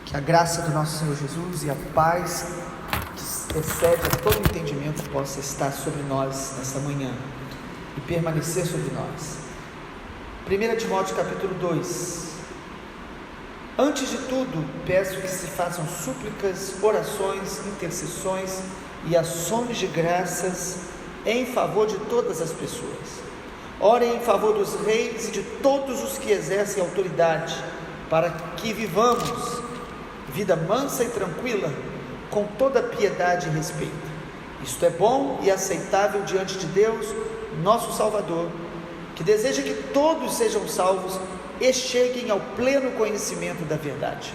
Que a graça do nosso Senhor Jesus e a paz que excede a todo entendimento possa estar sobre nós nessa manhã e permanecer sobre nós. 1 Timóteo capítulo 2. Antes de tudo, peço que se façam súplicas, orações, intercessões e ações de graças em favor de todas as pessoas. Orem em favor dos reis e de todos os que exercem autoridade, para que vivamos vida mansa e tranquila, com toda piedade e respeito. Isto é bom e aceitável diante de Deus, nosso Salvador, que deseja que todos sejam salvos e cheguem ao pleno conhecimento da verdade.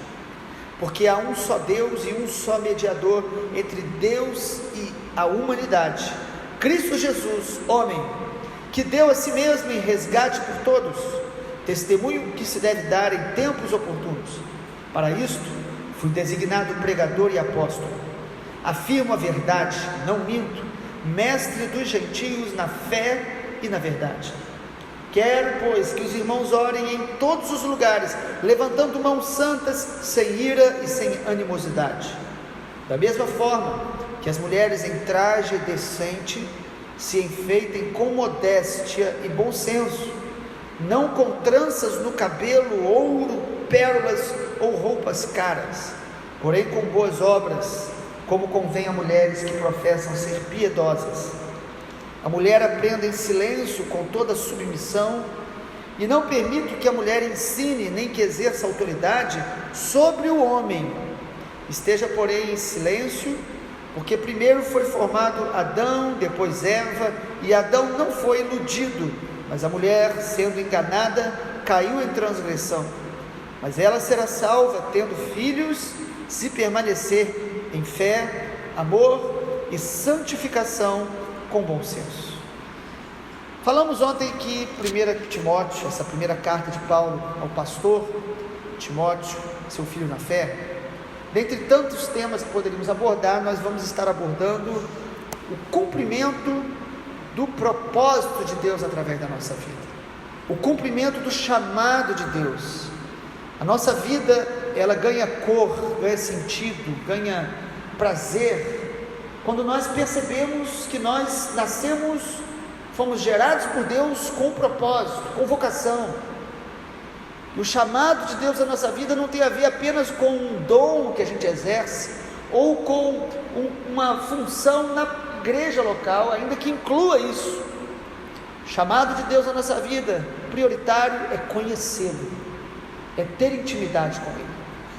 Porque há um só Deus e um só mediador entre Deus e a humanidade, Cristo Jesus, homem, que deu a si mesmo em resgate por todos, testemunho que se deve dar em tempos oportunos. Para isto, fui designado pregador e apóstolo. Afirmo a verdade, não minto, mestre dos gentios na fé e na verdade. Quero, pois, que os irmãos orem em todos os lugares, levantando mãos santas, sem ira e sem animosidade. Da mesma forma que as mulheres em traje decente se enfeitem com modéstia e bom senso, não com tranças no cabelo, ouro, pérolas ou roupas caras, porém com boas obras, como convém a mulheres que professam ser piedosas. A mulher aprenda em silêncio, com toda submissão, e não permito que a mulher ensine, nem que exerça autoridade sobre o homem. Esteja, porém, em silêncio, porque primeiro foi formado Adão, depois Eva, e Adão não foi iludido, mas a mulher, sendo enganada, caiu em transgressão. Mas ela será salva, tendo filhos, se permanecer em fé, amor e santificação com bom senso. Falamos ontem que 1 Timóteo, essa primeira carta de Paulo ao pastor Timóteo, seu filho na fé, dentre tantos temas que poderíamos abordar, nós vamos estar abordando o cumprimento do propósito de Deus através da nossa vida, o cumprimento do chamado de Deus. A nossa vida, ela ganha cor, ganha sentido, ganha prazer, quando nós percebemos que nós nascemos, fomos gerados por Deus com propósito, com vocação. E o chamado de Deus na nossa vida não tem a ver apenas com um dom que a gente exerce, ou com uma função na igreja local, ainda que inclua isso. O chamado de Deus na nossa vida, prioritário, é conhecê-lo, é ter intimidade com Ele,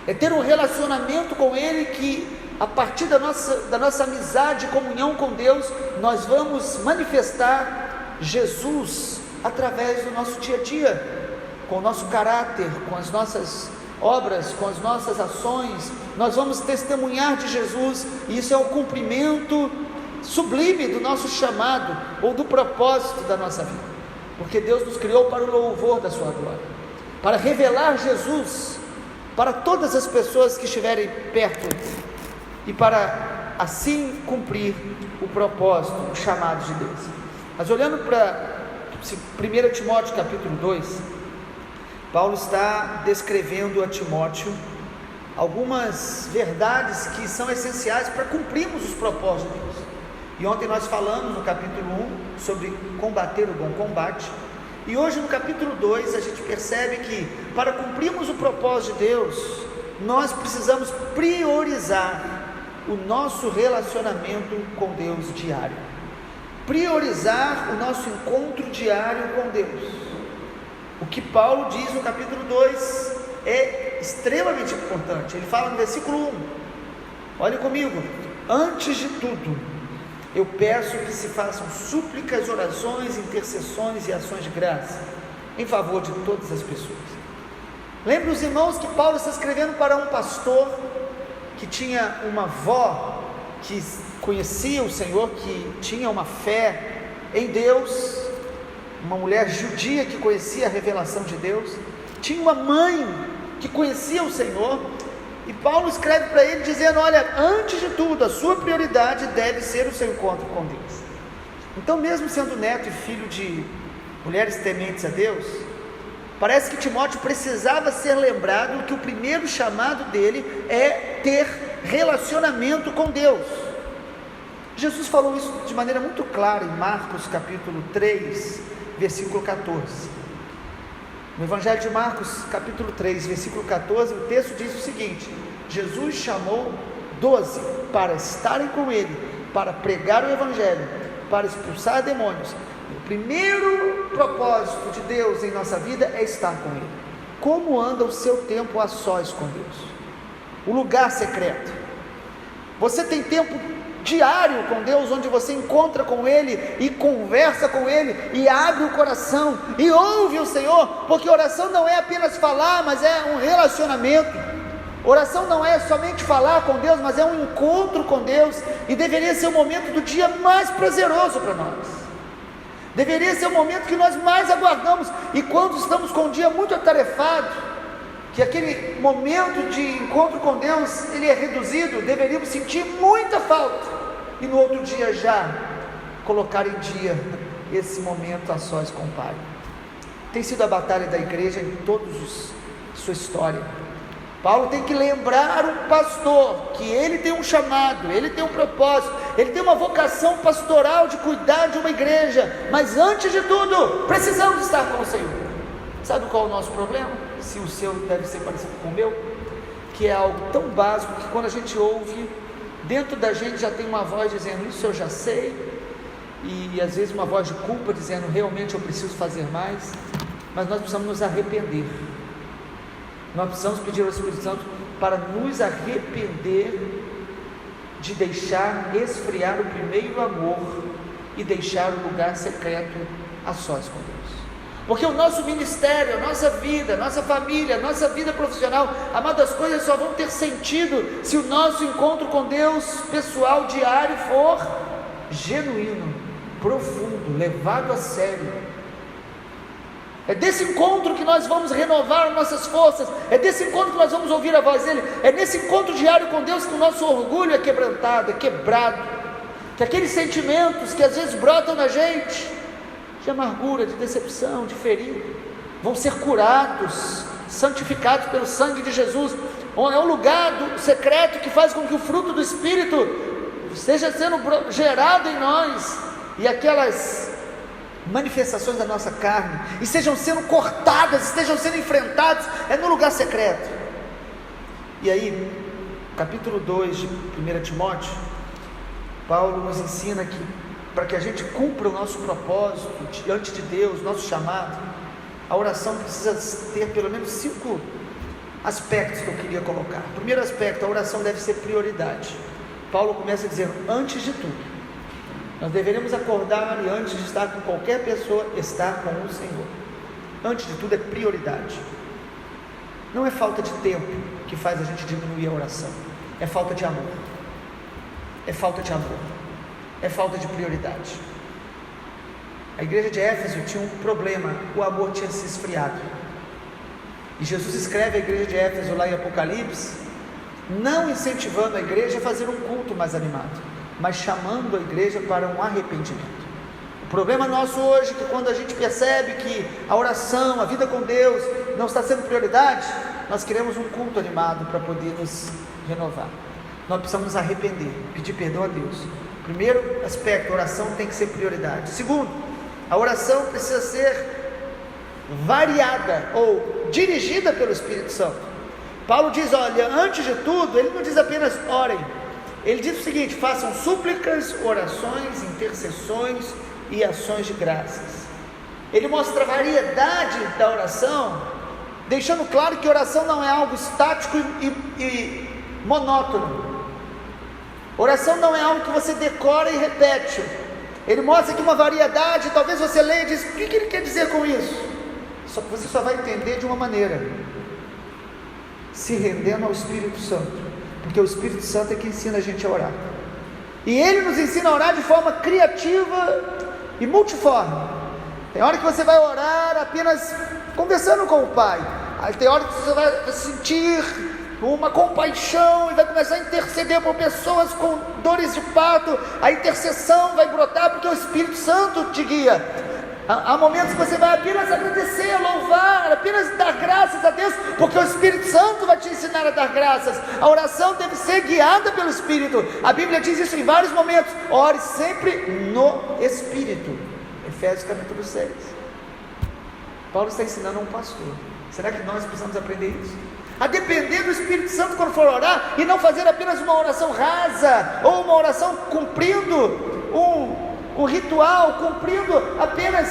é ter um relacionamento com Ele que, a partir da nossa amizade e comunhão com Deus, nós vamos manifestar Jesus através do nosso dia a dia, com o nosso caráter, com as nossas obras, com as nossas ações. Nós vamos testemunhar de Jesus, e isso é o cumprimento sublime do nosso chamado, ou do propósito da nossa vida, porque Deus nos criou para o louvor da sua glória, para revelar Jesus para todas as pessoas que estiverem perto, e para assim cumprir o propósito, o chamado de Deus. Mas olhando para 1 Timóteo capítulo 2, Paulo está descrevendo a Timóteo algumas verdades que são essenciais para cumprirmos os propósitos de Deus. E ontem nós falamos no capítulo 1 sobre combater o bom combate, e hoje no capítulo 2 a gente percebe que, para cumprirmos o propósito de Deus, nós precisamos priorizar o nosso relacionamento com Deus diário, priorizar o nosso encontro diário com Deus. O que Paulo diz no capítulo 2 é extremamente importante. Ele fala no versículo 1, olhe comigo: antes de tudo, eu peço que se façam súplicas, orações, intercessões e ações de graça em favor de todas as pessoas. Lembre os irmãos que Paulo está escrevendo para um pastor que tinha uma avó que conhecia o Senhor, que tinha uma fé em Deus, uma mulher judia que conhecia a revelação de Deus, tinha uma mãe que conhecia o Senhor, e Paulo escreve para ele dizendo: olha, antes de tudo, a sua prioridade deve ser o seu encontro com Deus. Então, mesmo sendo neto e filho de mulheres tementes a Deus, Parece que Timóteo precisava ser lembrado que o primeiro chamado dele é ter relacionamento com Deus. Jesus falou isso de maneira muito clara em Marcos capítulo 3, versículo 14. No Evangelho de Marcos capítulo 3, versículo 14, o texto diz o seguinte: Jesus chamou 12 para estarem com ele, para pregar o Evangelho, para expulsar demônios. O primeiro propósito de Deus em nossa vida é estar com ele. Como anda o seu tempo a sós com Deus? O lugar secreto. Você tem tempo diário com Deus, onde você encontra com Ele e conversa com Ele e abre o coração e ouve o Senhor, porque oração não é apenas falar, mas é um relacionamento. Oração não é somente falar com Deus, mas é um encontro com Deus, e deveria ser o momento do dia mais prazeroso para nós, deveria ser o momento que nós mais aguardamos. E quando estamos com um dia muito atarefado, que aquele momento de encontro com Deus ele é reduzido, deveríamos sentir muita falta, e no outro dia já colocar em dia esse momento a sós com o Pai. Tem sido a batalha da igreja em toda sua história. Paulo tem que lembrar um pastor que ele tem um chamado, ele tem um propósito, ele tem uma vocação pastoral de cuidar de uma igreja, mas antes de tudo, precisamos estar com o Senhor. Sabe qual é o nosso problema? Se o seu deve ser parecido com o meu, que é algo tão básico que quando a gente ouve, dentro da gente já tem uma voz dizendo: isso eu já sei, e às vezes uma voz de culpa dizendo: realmente eu preciso fazer mais. Mas nós precisamos nos arrepender, nós precisamos pedir ao Espírito Santo para nos arrepender de deixar esfriar o primeiro amor e deixar o lugar secreto a sós com Deus. Porque o nosso ministério, a nossa vida, a nossa família, a nossa vida profissional, amado, as coisas só vão ter sentido se o nosso encontro com Deus pessoal, diário, for genuíno, profundo, levado a sério. É desse encontro que nós vamos renovar nossas forças, é desse encontro que nós vamos ouvir a voz dele, é nesse encontro diário com Deus que o nosso orgulho é quebrantado, é quebrado, que aqueles sentimentos que às vezes brotam na gente, de amargura, de decepção, de ferida, vão ser curados, santificados pelo sangue de Jesus. É um lugar secreto que faz com que o fruto do Espírito esteja sendo gerado em nós, e aquelas manifestações da nossa carne estejam sendo cortadas, estejam sendo enfrentadas, é no lugar secreto. E aí, capítulo 2 de 1 Timóteo, Paulo nos ensina que para que a gente cumpra o nosso propósito diante de Deus, nosso chamado, a oração precisa ter pelo menos 5 aspectos que eu queria colocar. Primeiro aspecto, a oração deve ser prioridade. Paulo começa dizendo: antes de tudo, nós deveremos acordar e antes de estar com qualquer pessoa, estar com o Senhor. Antes de tudo é prioridade. Não é falta de tempo que faz a gente diminuir a oração, é falta de amor, é falta de amor, é falta de prioridade. A igreja de Éfeso tinha um problema: o amor tinha se esfriado. E Jesus escreve à igreja de Éfeso lá em Apocalipse, não incentivando a igreja a fazer um culto mais animado, mas chamando a igreja para um arrependimento. O problema nosso hoje é que quando a gente percebe que a oração, a vida com Deus não está sendo prioridade, nós queremos um culto animado para poder nos renovar. Nós precisamos nos arrepender, pedir perdão a Deus. Primeiro aspecto, a oração tem que ser prioridade. Segundo, a oração precisa ser variada ou dirigida pelo Espírito Santo. Paulo diz: olha, antes de tudo, ele não diz apenas orem, ele diz o seguinte: façam súplicas, orações, intercessões e ações de graças. Ele mostra a variedade da oração, deixando claro que oração não é algo estático e monótono. Oração não é algo que você decora e repete. Ele mostra aqui uma variedade. Talvez você leia e diz: o que ele quer dizer com isso? Só que você só vai entender de uma maneira: se rendendo ao Espírito Santo, porque o Espírito Santo é que ensina a gente a orar, e ele nos ensina a orar de forma criativa e multiforme. Tem hora que você vai orar apenas conversando com o Pai, aí tem hora que você vai sentir uma compaixão e vai começar a interceder por pessoas com dores de parto. A intercessão vai brotar porque o Espírito Santo te guia. Há momentos que você vai apenas agradecer, louvar, apenas dar graças a Deus, porque o Espírito Santo vai te ensinar a dar graças. A oração deve ser guiada pelo Espírito. A Bíblia diz isso em vários momentos: ore sempre no Espírito. Efésios capítulo 6. Paulo está ensinando a um pastor. Será que nós precisamos aprender isso? A depender do Espírito Santo quando for orar, e não fazer apenas uma oração rasa, ou uma oração cumprindo um ritual, cumprindo apenas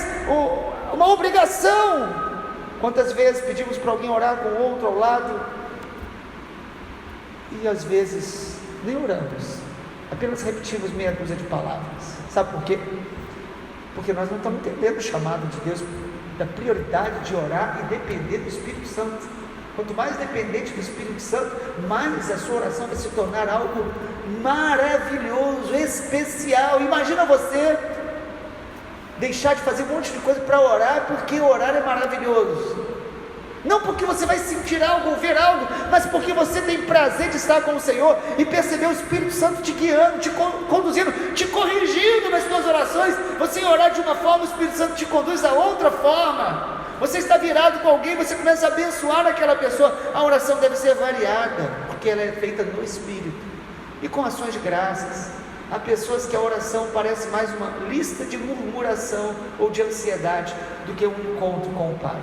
uma obrigação. Quantas vezes pedimos para alguém orar com outro ao lado, e às vezes nem oramos, apenas repetimos meia dúzia de palavras. Sabe por quê? Porque nós não estamos entendendo o chamado de Deus, da prioridade de orar e depender do Espírito Santo. Quanto mais dependente do Espírito Santo, mais a sua oração vai se tornar algo maravilhoso, especial. Imagina você deixar de fazer um monte de coisa para orar, porque orar é maravilhoso. Não porque você vai sentir algo ou ver algo, mas porque você tem prazer de estar com o Senhor e perceber o Espírito Santo te guiando, te conduzindo, te corrigindo nas suas orações. Você orar de uma forma, o Espírito Santo te conduz a outra forma. Você está virado com alguém, você começa a abençoar aquela pessoa. A oração deve ser variada, porque ela é feita no Espírito e com ações de graças. Há pessoas que a oração parece mais uma lista de murmuração ou de ansiedade do que um encontro com o Pai.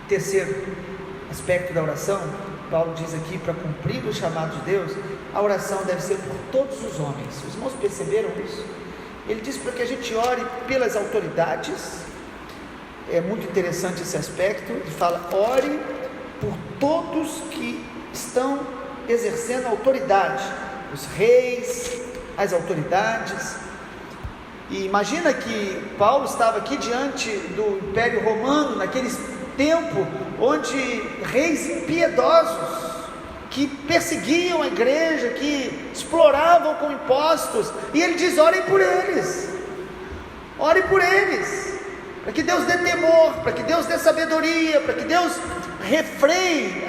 Terceiro aspecto da oração, Paulo diz aqui: para cumprir o chamado de Deus, a oração deve ser por todos os homens. Os irmãos perceberam isso? Ele diz para que a gente ore pelas autoridades. É muito interessante esse aspecto. Ele fala: ore por todos que estão exercendo autoridade, os reis, as autoridades. E imagina que Paulo estava aqui diante do Império Romano, naquele tempo onde reis impiedosos, que perseguiam a igreja, que exploravam com impostos, e ele diz: orem por eles, orem por eles, para que Deus dê temor, para que Deus dê sabedoria, para que Deus refreie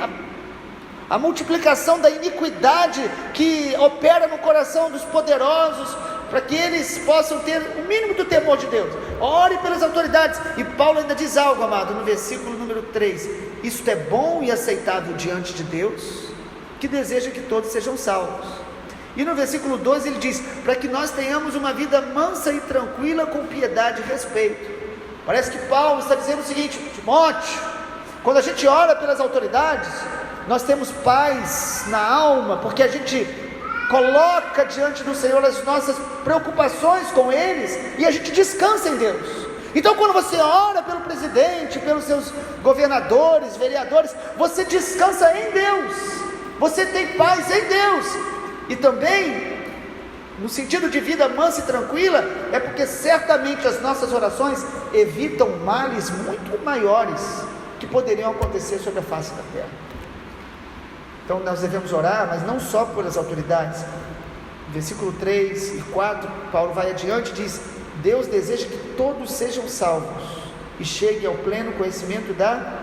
a multiplicação da iniquidade que opera no coração dos poderosos, para que eles possam ter o mínimo do temor de Deus. Ore pelas autoridades. E Paulo ainda diz algo, amado, no versículo número 3: isto é bom e aceitável diante de Deus, que deseja que todos sejam salvos. E no versículo 12 ele diz: para que nós tenhamos uma vida mansa e tranquila, com piedade e respeito. Parece que Paulo está dizendo o seguinte: Timóteo, quando a gente ora pelas autoridades, nós temos paz na alma, porque a gente coloca diante do Senhor as nossas preocupações com eles, e a gente descansa em Deus. Então quando você ora pelo presidente, pelos seus governadores, vereadores, você descansa em Deus, você tem paz em Deus. E também, no sentido de vida mansa e tranquila, é porque certamente as nossas orações evitam males muito maiores que poderiam acontecer sobre a face da terra. Então nós devemos orar, mas não só pelas autoridades. Versículo 3 e 4, Paulo vai adiante e diz: Deus deseja que todos sejam salvos e cheguem ao pleno conhecimento da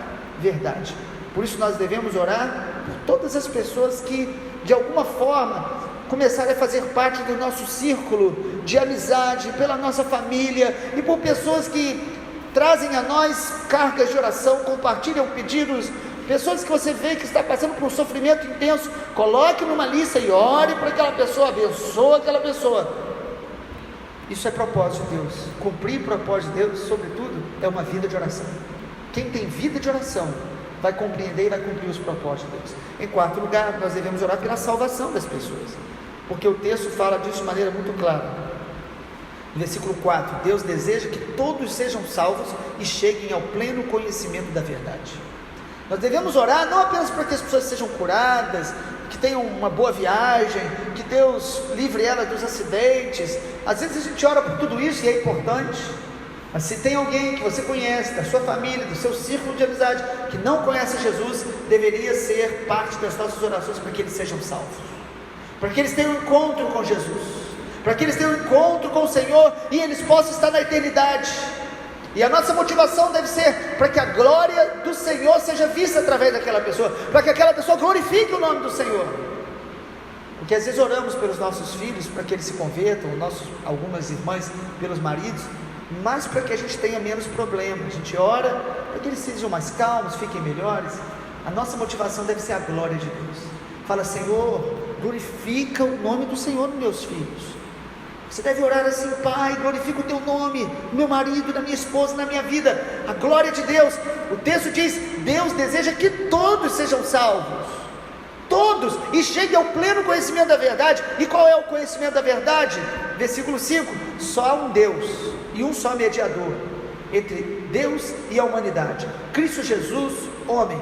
verdade. Por isso nós devemos orar por todas as pessoas que de alguma forma começarem a fazer parte do nosso círculo de amizade, pela nossa família, e por pessoas que trazem a nós cargas de oração, compartilham pedidos, pessoas que você vê que está passando por um sofrimento intenso. Coloque numa lista e ore para aquela pessoa, abençoe aquela pessoa. Isso é propósito de Deus. Cumprir o propósito de Deus, sobretudo, é uma vida de oração. Quem tem vida de oração vai compreender e vai cumprir os propósitos de Deus. Em quarto lugar, nós devemos orar pela salvação das pessoas, porque o texto fala disso de maneira muito clara. No versículo 4, Deus deseja que todos sejam salvos e cheguem ao pleno conhecimento da verdade. Nós devemos orar não apenas para que as pessoas sejam curadas, que tenham uma boa viagem, que Deus livre elas dos acidentes. Às vezes a gente ora por tudo isso e é importante, mas se tem alguém que você conhece, da sua família, do seu círculo de amizade, que não conhece Jesus, deveria ser parte das nossas orações para que eles sejam salvos, para que eles tenham um encontro com Jesus, para que eles tenham um encontro com o Senhor e eles possam estar na eternidade. E a nossa motivação deve ser para que a glória do Senhor seja vista através daquela pessoa, para que aquela pessoa glorifique o nome do Senhor. Porque às vezes oramos pelos nossos filhos para que eles se convertam, algumas irmãs pelos maridos, mas para que a gente tenha menos problemas. A gente ora para que eles sejam mais calmos, fiquem melhores. A nossa motivação deve ser a glória de Deus. Fala: Senhor, glorifica o nome do Senhor nos meus filhos. Você deve orar assim: Pai, glorifica o teu nome no meu marido, na minha esposa, na minha vida. A glória de Deus. O texto diz: Deus deseja que todos sejam salvos, todos, e cheguem ao pleno conhecimento da verdade. E qual é o conhecimento da verdade? Versículo 5: só há um Deus e um só mediador entre Deus e a humanidade, Cristo Jesus, homem.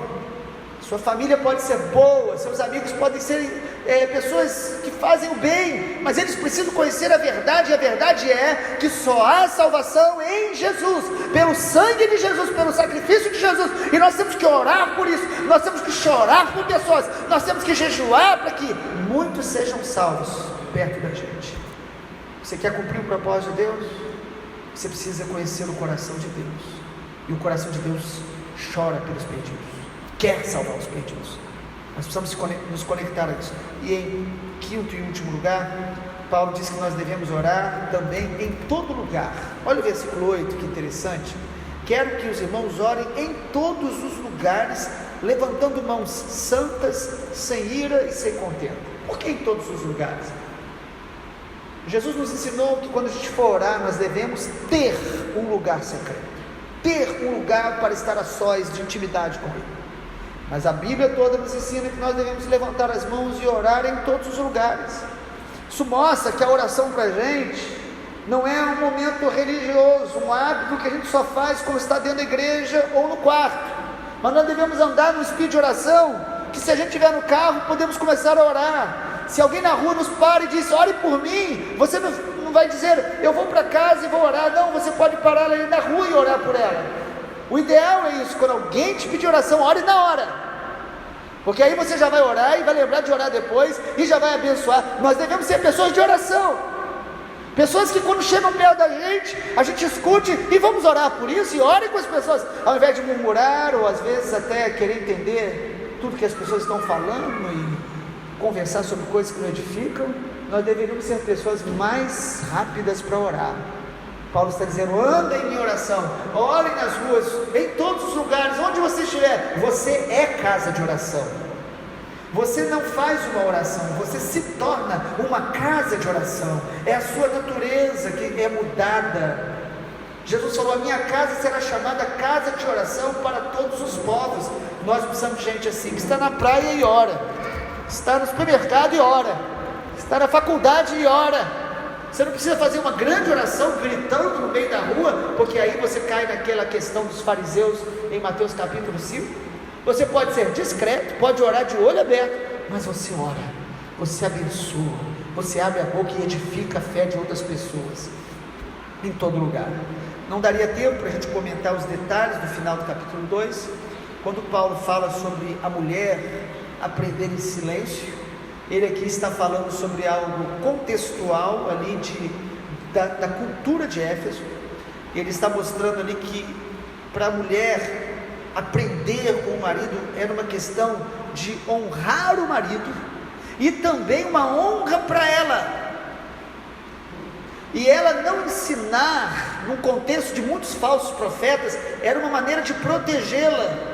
Sua família pode ser boa, seus amigos podem ser pessoas que fazem o bem, mas eles precisam conhecer a verdade, e a verdade é que só há salvação em Jesus, pelo sangue de Jesus, pelo sacrifício de Jesus, e nós temos que orar por isso, nós temos que chorar por pessoas, nós temos que jejuar para que muitos sejam salvos perto da gente. Você quer cumprir o propósito de Deus? Você precisa conhecer o coração de Deus, e o coração de Deus chora pelos perdidos, quer salvar os perdidos. Nós precisamos nos conectar a isso. E em quinto e último lugar, Paulo diz que nós devemos orar também em todo lugar. Olha o versículo 8, que interessante. Quero que os irmãos orem em todos os lugares, levantando mãos santas, sem ira e sem contenda. Por que em todos os lugares? Jesus nos ensinou que quando a gente for orar, nós devemos ter um lugar secreto, ter um lugar para estar a sós de intimidade com Ele. Mas a Bíblia toda nos ensina que nós devemos levantar as mãos e orar em todos os lugares. Isso mostra que a oração para a gente não é um momento religioso, um hábito que a gente só faz quando está dentro da igreja ou no quarto. Mas nós devemos andar no espírito de oração, que se a gente estiver no carro, podemos começar a orar. Se alguém na rua nos para e diz: ore por mim, você não vai dizer: eu vou para casa e vou orar. Não, você pode parar ali na rua e orar por ela. O ideal é isso: quando alguém te pedir oração, ore na hora, porque aí você já vai orar e vai lembrar de orar depois e já vai abençoar. Nós devemos ser pessoas de oração, pessoas que quando chegam perto da gente, a gente escute e vamos orar por isso, e ore com as pessoas, ao invés de murmurar ou às vezes até querer entender tudo que as pessoas estão falando e conversar sobre coisas que não edificam. Nós deveríamos ser pessoas mais rápidas para orar. Paulo está dizendo: andem em oração, orem nas ruas, em todos os lugares, onde você estiver. Você é casa de oração. Você não faz uma oração, você se torna uma casa de oração. É a sua natureza que é mudada. Jesus falou: a minha casa será chamada casa de oração para todos os povos. Nós precisamos de gente assim, que está na praia e ora, está no supermercado e ora, está na faculdade e ora. Você não precisa fazer uma grande oração gritando no meio da rua, porque aí você cai naquela questão dos fariseus em Mateus capítulo 5. Você pode ser discreto, pode orar de olho aberto, mas você ora, você abençoa, você abre a boca e edifica a fé de outras pessoas em todo lugar. Não daria tempo para a gente comentar os detalhes do final do capítulo 2, quando Paulo fala sobre a mulher aprender em silêncio. Ele aqui está falando sobre algo contextual ali da cultura de Éfeso. Ele está mostrando ali que para a mulher aprender com o marido era uma questão de honrar o marido e também uma honra para ela. E ela não ensinar, num contexto de muitos falsos profetas, era uma maneira de protegê-la,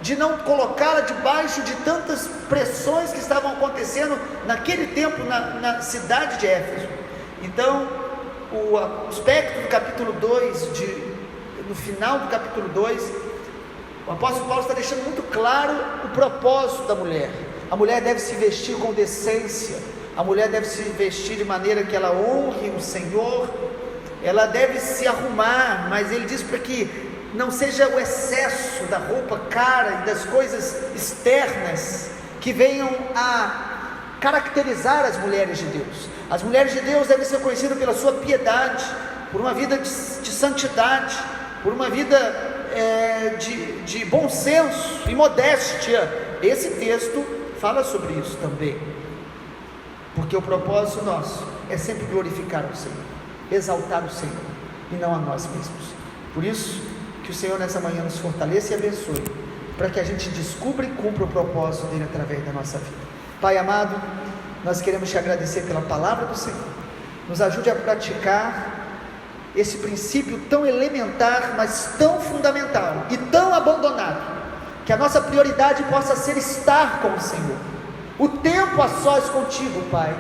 de não colocá-la debaixo de tantas pressões que estavam acontecendo naquele tempo na cidade de Éfeso. Então, o aspecto do capítulo 2, no final do capítulo 2, o apóstolo Paulo está deixando muito claro o propósito da mulher. A mulher deve se vestir com decência, a mulher deve se vestir de maneira que ela honre o Senhor, ela deve se arrumar, mas ele diz para que não seja o excesso da roupa cara e das coisas externas que venham a caracterizar as mulheres de Deus. As mulheres de Deus devem ser conhecidas pela sua piedade, por uma vida de santidade, por uma vida de bom senso e modéstia. Esse texto fala sobre isso também, porque o propósito nosso é sempre glorificar o Senhor, exaltar o Senhor e não a nós mesmos. Por isso, que o Senhor nessa manhã nos fortaleça e abençoe, para que a gente descubra e cumpra o propósito dele através da nossa vida. Pai amado, nós queremos te agradecer pela palavra do Senhor. Nos ajude a praticar esse princípio tão elementar, mas tão fundamental e tão abandonado, que a nossa prioridade possa ser estar com o Senhor, o tempo a sós contigo, Pai,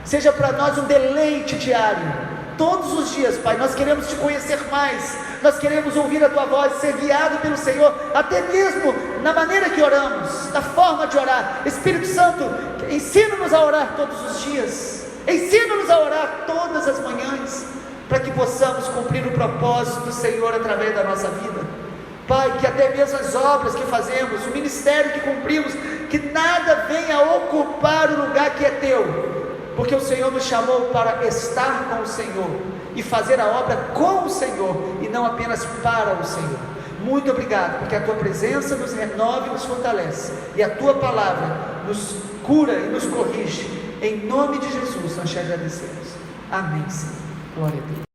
seja para nós um deleite diário, todos os dias, Pai. Nós queremos te conhecer mais, nós queremos ouvir a tua voz, ser guiado pelo Senhor, até mesmo na maneira que oramos, na forma de orar. Espírito Santo, ensina-nos a orar todos os dias, ensina-nos a orar todas as manhãs, para que possamos cumprir o propósito do Senhor através da nossa vida, Pai. Que até mesmo as obras que fazemos, o ministério que cumprimos, que nada venha ocupar o lugar que é teu, porque o Senhor nos chamou para estar com o Senhor e fazer a obra com o Senhor, e não apenas para o Senhor. Muito obrigado, porque a tua presença nos renova e nos fortalece, e a tua palavra nos cura e nos corrige. Em nome de Jesus nós te agradecemos. Amém, Senhor. Glória a Deus.